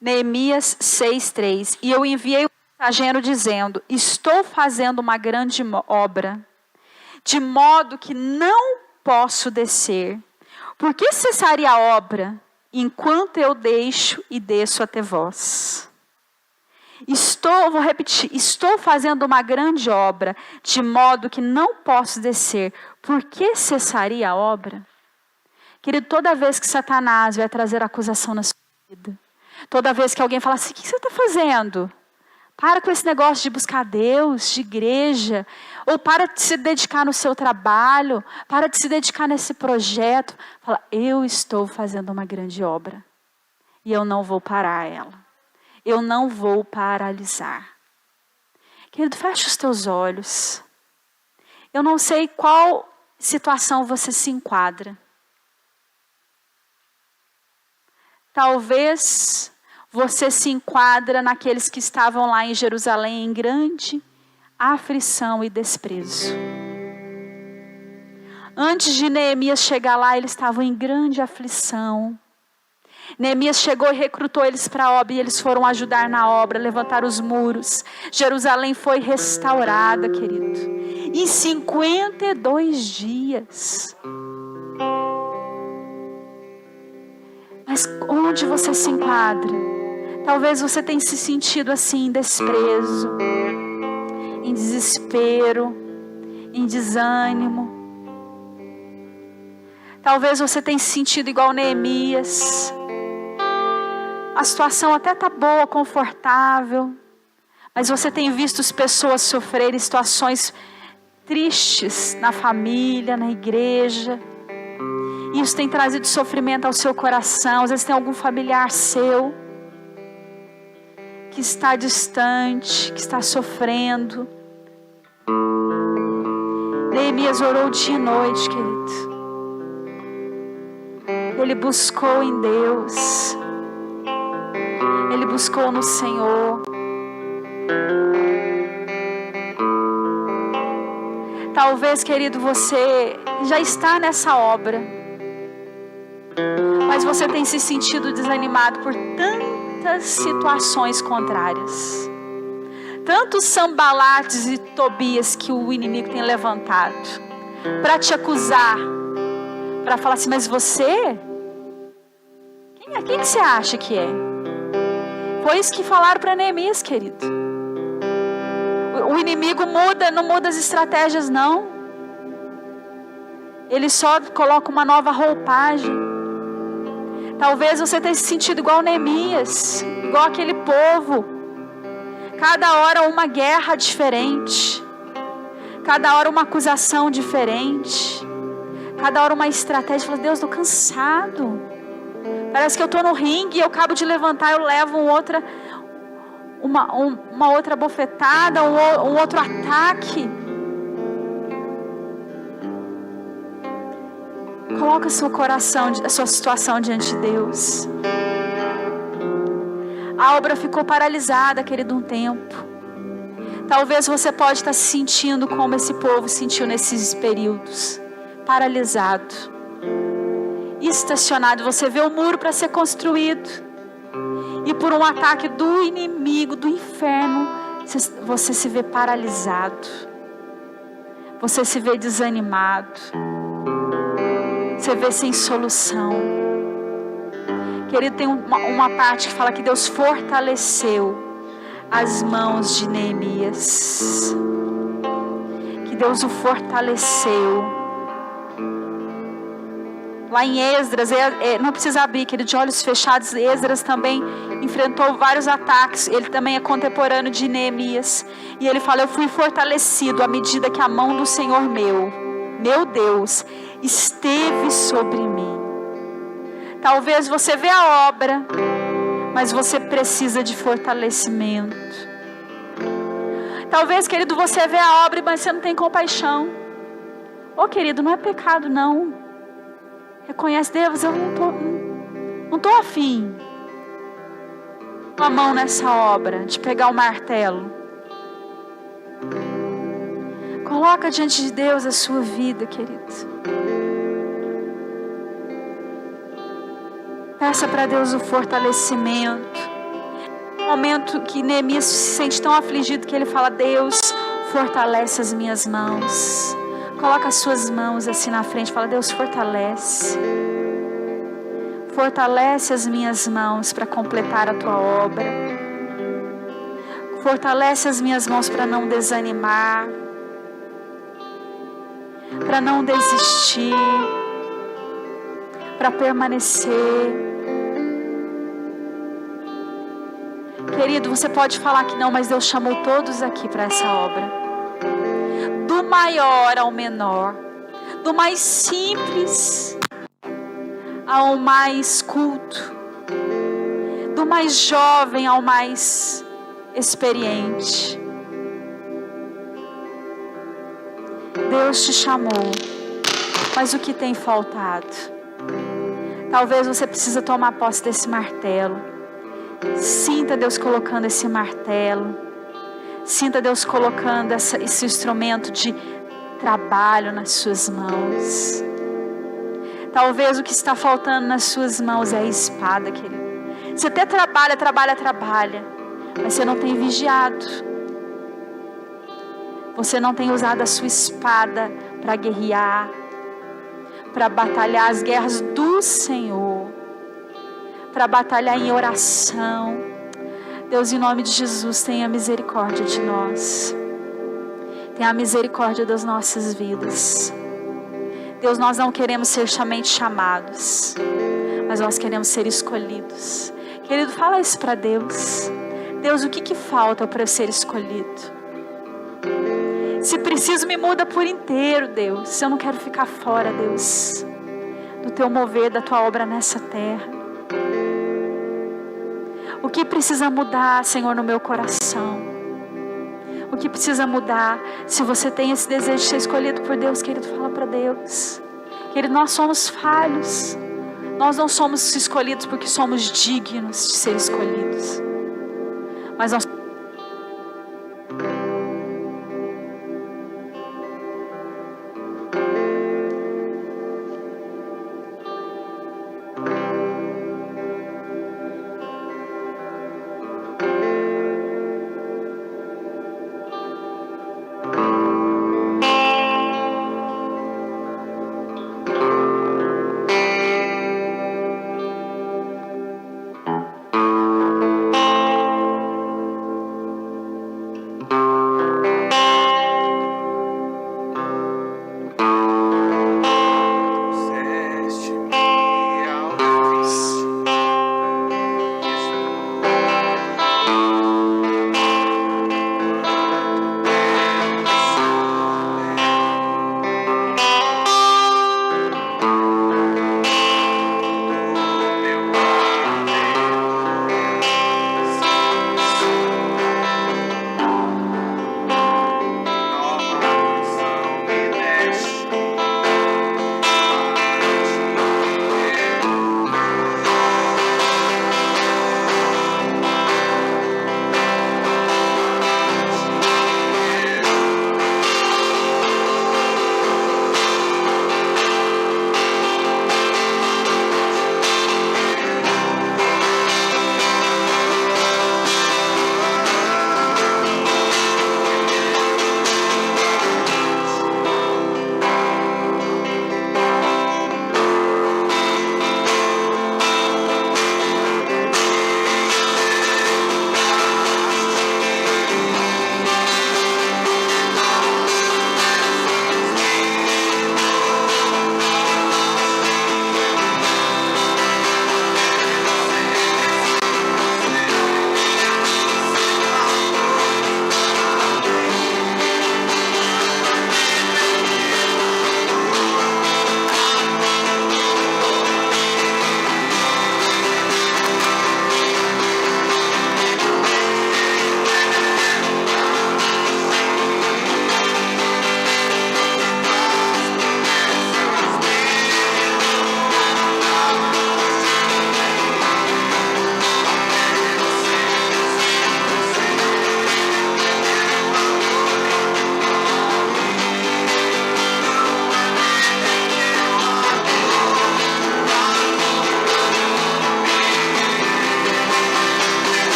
Neemias 6:3. E eu enviei o mensageiro dizendo: estou fazendo uma grande obra, de modo que não posso descer. Por que cessaria a obra, enquanto eu deixo e desço até vós? Vou repetir, estou fazendo uma grande obra, de modo que não posso descer. Por que cessaria a obra? Querido, toda vez que Satanás vai trazer acusação na sua vida, toda vez que alguém fala assim: o que você está fazendo? Para com esse negócio de buscar Deus, de igreja, ou para de se dedicar no seu trabalho, para de se dedicar nesse projeto. Fala: eu estou fazendo uma grande obra e eu não vou parar ela. Eu não vou paralisar. Querido, feche os teus olhos. Eu não sei qual situação você se enquadra. Talvez você se enquadra naqueles que estavam lá em Jerusalém em grande aflição e desprezo. Antes de Neemias chegar lá, eles estavam em grande aflição. Neemias chegou e recrutou eles para a obra, e eles foram ajudar na obra, levantar os muros. Jerusalém foi restaurada, querido, em 52 dias. Mas onde você se enquadra? Talvez você tenha se sentido assim, em desprezo, em desespero, em desânimo. Talvez você tenha se sentido igual Neemias. A situação até está boa, confortável, mas você tem visto as pessoas sofrerem situações tristes na família, na igreja. E isso tem trazido sofrimento ao seu coração. Às vezes tem algum familiar seu que está distante, que está sofrendo. Neemias orou dia e noite, querido. Ele buscou em Deus. Ele buscou no Senhor. Talvez, querido, você já está nessa obra, mas você tem se sentido desanimado por tantas situações contrárias. Tantos Sambalates e Tobias que o inimigo tem levantado para te acusar, para falar assim: mas você? Quem que você acha que é? Foi isso que falaram para Neemias, querido. O inimigo não muda as estratégias, não. Ele só coloca uma nova roupagem. Talvez você tenha se sentido igual Neemias, igual aquele povo. Cada hora uma guerra diferente. Cada hora uma acusação diferente. Cada hora uma estratégia. Fala, Deus, estou cansado. Parece que eu estou no ringue e eu acabo de levantar, eu levo uma outra bofetada, um outro ataque. Coloca seu coração, a sua situação diante de Deus. A obra ficou paralisada, querido, um tempo. Talvez você pode estar se sentindo como esse povo sentiu nesses períodos. Paralisado. Estacionado. Você vê o muro para ser construído. E por um ataque do inimigo, do inferno, você se vê paralisado. Você se vê desanimado. Você vê sem solução. Querido, tem uma parte que fala que Deus fortaleceu as mãos de Neemias. Que Deus o fortaleceu. Lá em Esdras, não precisa abrir, querido, de olhos fechados. Esdras também enfrentou vários ataques. Ele também é contemporâneo de Neemias. E ele fala, eu fui fortalecido à medida que a mão do Senhor meu Deus, esteve sobre mim. Talvez você vê a obra, mas você precisa de fortalecimento. Talvez, querido, você vê a obra, mas você não tem compaixão. Querido, não é pecado não. Reconhece, Deus, eu não tô afim. A mão nessa obra, de pegar o martelo. Coloca diante de Deus a sua vida, querido. Peça para Deus o fortalecimento. No momento que Neemias se sente tão afligido que ele fala, Deus, fortalece as minhas mãos. Coloca as suas mãos assim na frente. Fala, Deus, fortalece. Fortalece as minhas mãos para completar a tua obra. Fortalece as minhas mãos para não desanimar. Para não desistir. Para permanecer. Querido, você pode falar que não, mas Deus chamou todos aqui para essa obra. Do maior ao menor, do mais simples ao mais culto, do mais jovem ao mais experiente. Deus te chamou, mas o que tem faltado? Talvez você precise tomar posse desse martelo. Sinta Deus colocando esse martelo. Sinta Deus colocando esse instrumento de trabalho nas suas mãos. Talvez o que está faltando nas suas mãos é a espada, querido. Você até trabalha, mas você não tem vigiado. Você não tem usado a sua espada para guerrear, para batalhar as guerras do Senhor, para batalhar em oração. Deus, em nome de Jesus, tenha misericórdia de nós. Tenha misericórdia das nossas vidas. Deus, nós não queremos ser somente chamados, mas nós queremos ser escolhidos. Querido, fala isso para Deus. Deus, o que falta para eu ser escolhido? Se preciso, me muda por inteiro, Deus. Eu não quero ficar fora, Deus, do teu mover, da tua obra nessa terra. O que precisa mudar, Senhor, no meu coração? O que precisa mudar? Se você tem esse desejo de ser escolhido por Deus, querido, fala para Deus. Querido, nós somos falhos. Nós não somos escolhidos porque somos dignos de ser escolhidos. Mas nós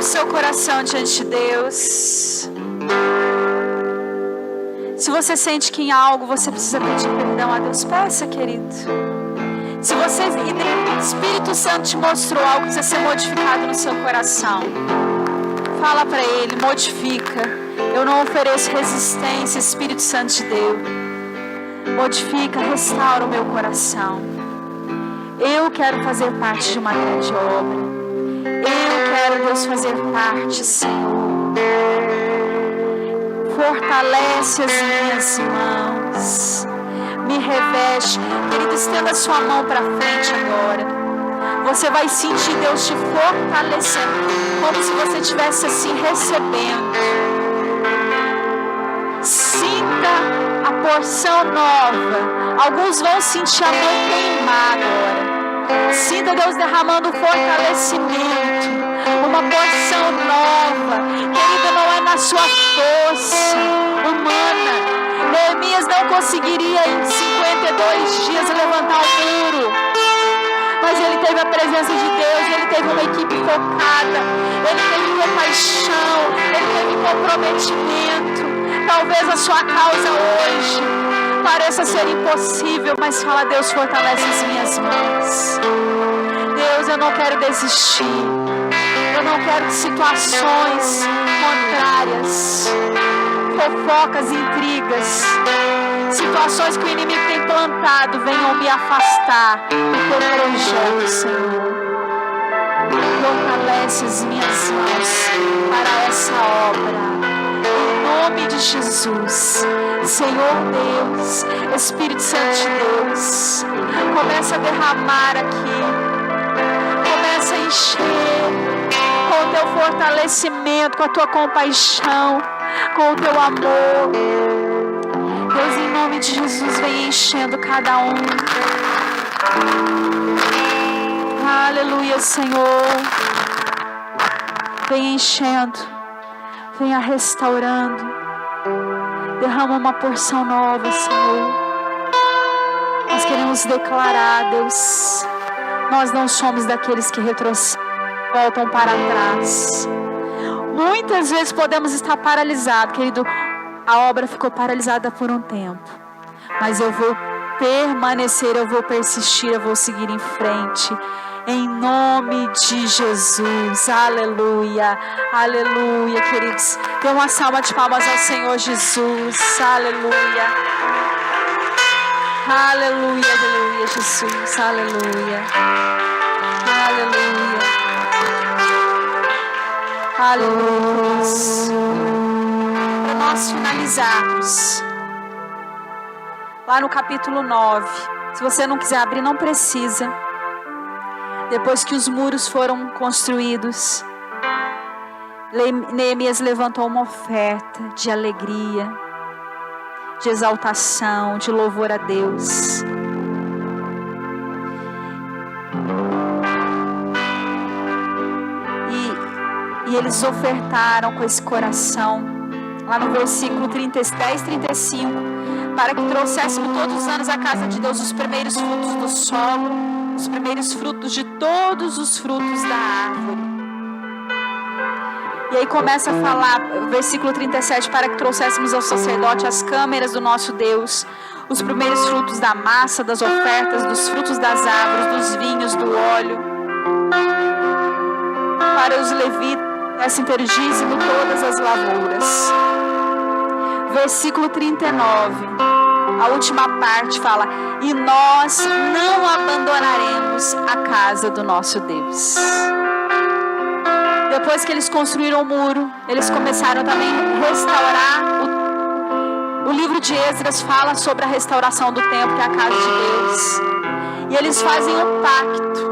o seu coração diante de Deus. Se você sente que em algo você precisa pedir perdão a Deus, peça, querido. Se você, o Espírito Santo te mostrou algo que precisa ser modificado no seu coração, fala para Ele, modifica. Eu não ofereço resistência, Espírito Santo de Deus. Modifica, restaura o meu coração. Eu quero fazer parte de uma grande obra. Eu quero, Deus, fazer parte, Senhor. Fortalece as minhas mãos. Me reveste. Querido, estenda sua mão para frente agora. Você vai sentir Deus te fortalecendo, como se você estivesse assim recebendo. Sinta a porção nova. Alguns vão sentir a mão queimar agora. Sinta Deus derramando fortalecimento, uma porção nova. Querido, não é na sua força humana. Neemias não conseguiria em 52 dias levantar o muro, mas ele teve a presença de Deus, ele teve uma equipe focada, ele teve compaixão, ele teve comprometimento. Talvez a sua causa hoje pareça ser impossível, mas fala: Deus, fortalece as minhas mãos. Deus, eu não quero desistir. Eu não quero que situações contrárias, fofocas, intrigas, situações que o inimigo tem plantado venham me afastar do teu projeto, Senhor. Fortalece as minhas mãos para essa obra. Em nome de Jesus, Senhor Deus, Espírito Santo de Deus, começa a derramar aqui, começa a encher com o teu fortalecimento, com a tua compaixão, com o teu amor. Deus, em nome de Jesus, vem enchendo cada um. Aleluia, Senhor. Vem enchendo, venha restaurando. Derrama uma porção nova, Senhor. Nós queremos declarar, Deus, nós não somos daqueles que retrocedem, voltam para trás. Muitas vezes podemos estar paralisados, querido. A obra ficou paralisada por um tempo, mas eu vou permanecer, eu vou persistir, eu vou seguir em frente. Em nome de Jesus, aleluia, aleluia, queridos. Dê uma salva de palmas ao Senhor Jesus, aleluia, aleluia, aleluia, Jesus, aleluia, aleluia, aleluia. Para nós finalizarmos, lá no capítulo 9, se você não quiser abrir, não precisa. Depois que os muros foram construídos, Neemias levantou uma oferta de alegria, de exaltação, de louvor a Deus. E eles ofertaram com esse coração, lá no versículo 10, 35, para que trouxéssemos todos os anos à casa de Deus os primeiros frutos do solo, os primeiros frutos de todos os frutos da árvore. E aí começa a falar, versículo 37, para que trouxéssemos ao sacerdote as câmeras do nosso Deus, os primeiros frutos da massa, das ofertas, dos frutos das árvores, dos vinhos, do óleo. Para os levitas, dessem ter dízimo todas as lavouras. Versículo 39. A última parte fala: e nós não abandonaremos a casa do nosso Deus. Depois que eles construíram o muro, eles começaram também a restaurar. O livro de Esdras fala sobre a restauração do templo, que é a casa de Deus. E eles fazem um pacto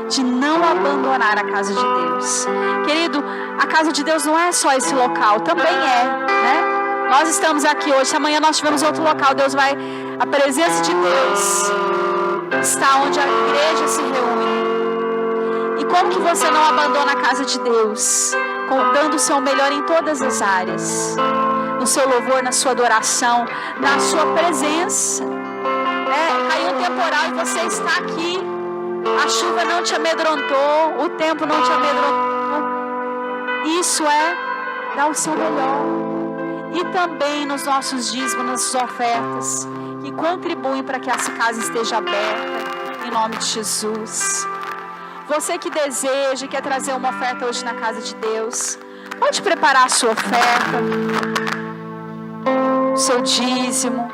de não abandonar a casa de Deus. Querido, a casa de Deus não é só esse local, também é, né? Nós estamos aqui hoje, se amanhã nós tivermos outro local, a presença de Deus está onde a igreja se reúne. E como que você não abandona a casa de Deus? Dando o seu melhor em todas as áreas. No seu louvor, na sua adoração, na sua presença. Caiu um temporal e você está aqui. A chuva não te amedrontou, o tempo não te amedrontou. Isso é dar o seu melhor. E também nos nossos dízimos, nas suas ofertas, que contribuem para que essa casa esteja aberta, em nome de Jesus. Você que deseja e quer trazer uma oferta hoje na casa de Deus, pode preparar a sua oferta, o seu dízimo.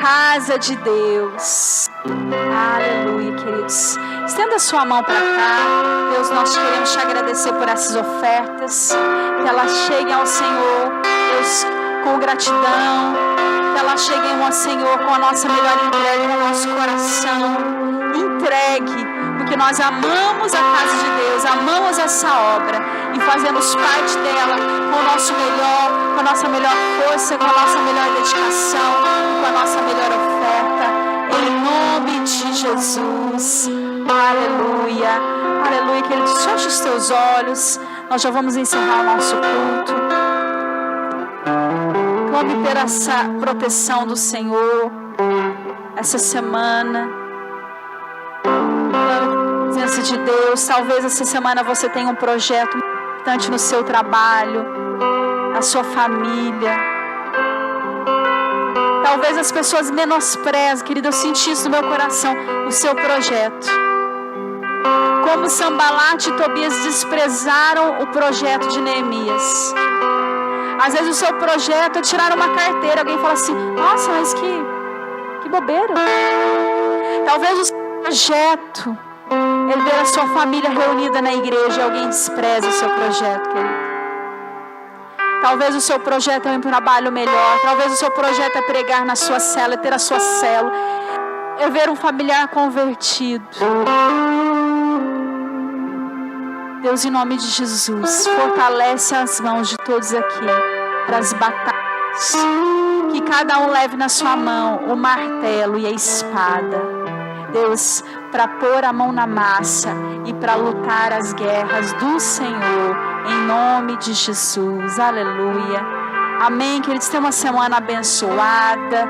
Casa de Deus. Aleluia, queridos. Estenda a sua mão para cá. Deus, nós queremos te agradecer por essas ofertas. Que elas cheguem ao Senhor, Deus, com gratidão. Que elas cheguem ao Senhor com a nossa melhor entrega no nosso coração. Entregue, porque nós amamos a casa de Deus, amamos essa obra e fazemos parte dela com o nosso melhor, com a nossa melhor força, com a nossa melhor dedicação, com a nossa melhor oferta, em nome de Jesus. Aleluia, aleluia, queridos, feche os teus olhos, nós já vamos encerrar o nosso culto. Clame por essa proteção do Senhor essa semana, presença de Deus. Talvez essa semana você tenha um projeto importante no seu trabalho, na sua família. Talvez as pessoas menosprezem, querido, eu senti isso no meu coração, o seu projeto. Como Sambalat e Tobias desprezaram o projeto de Neemias. Às vezes o seu projeto é tirar uma carteira. Alguém fala assim, nossa, mas que bobeira. Talvez o seu projeto é ver a sua família reunida na igreja e alguém despreza o seu projeto, querido. Talvez o seu projeto é um trabalho melhor. Talvez o seu projeto é pregar na sua célula, ter a sua célula. É ver um familiar convertido. Deus, em nome de Jesus, fortalece as mãos de todos aqui para as batalhas. Que cada um leve na sua mão o martelo e a espada. Deus, para pôr a mão na massa e para lutar as guerras do Senhor, em nome de Jesus. Aleluia. Amém, queridos. Tenham uma semana abençoada.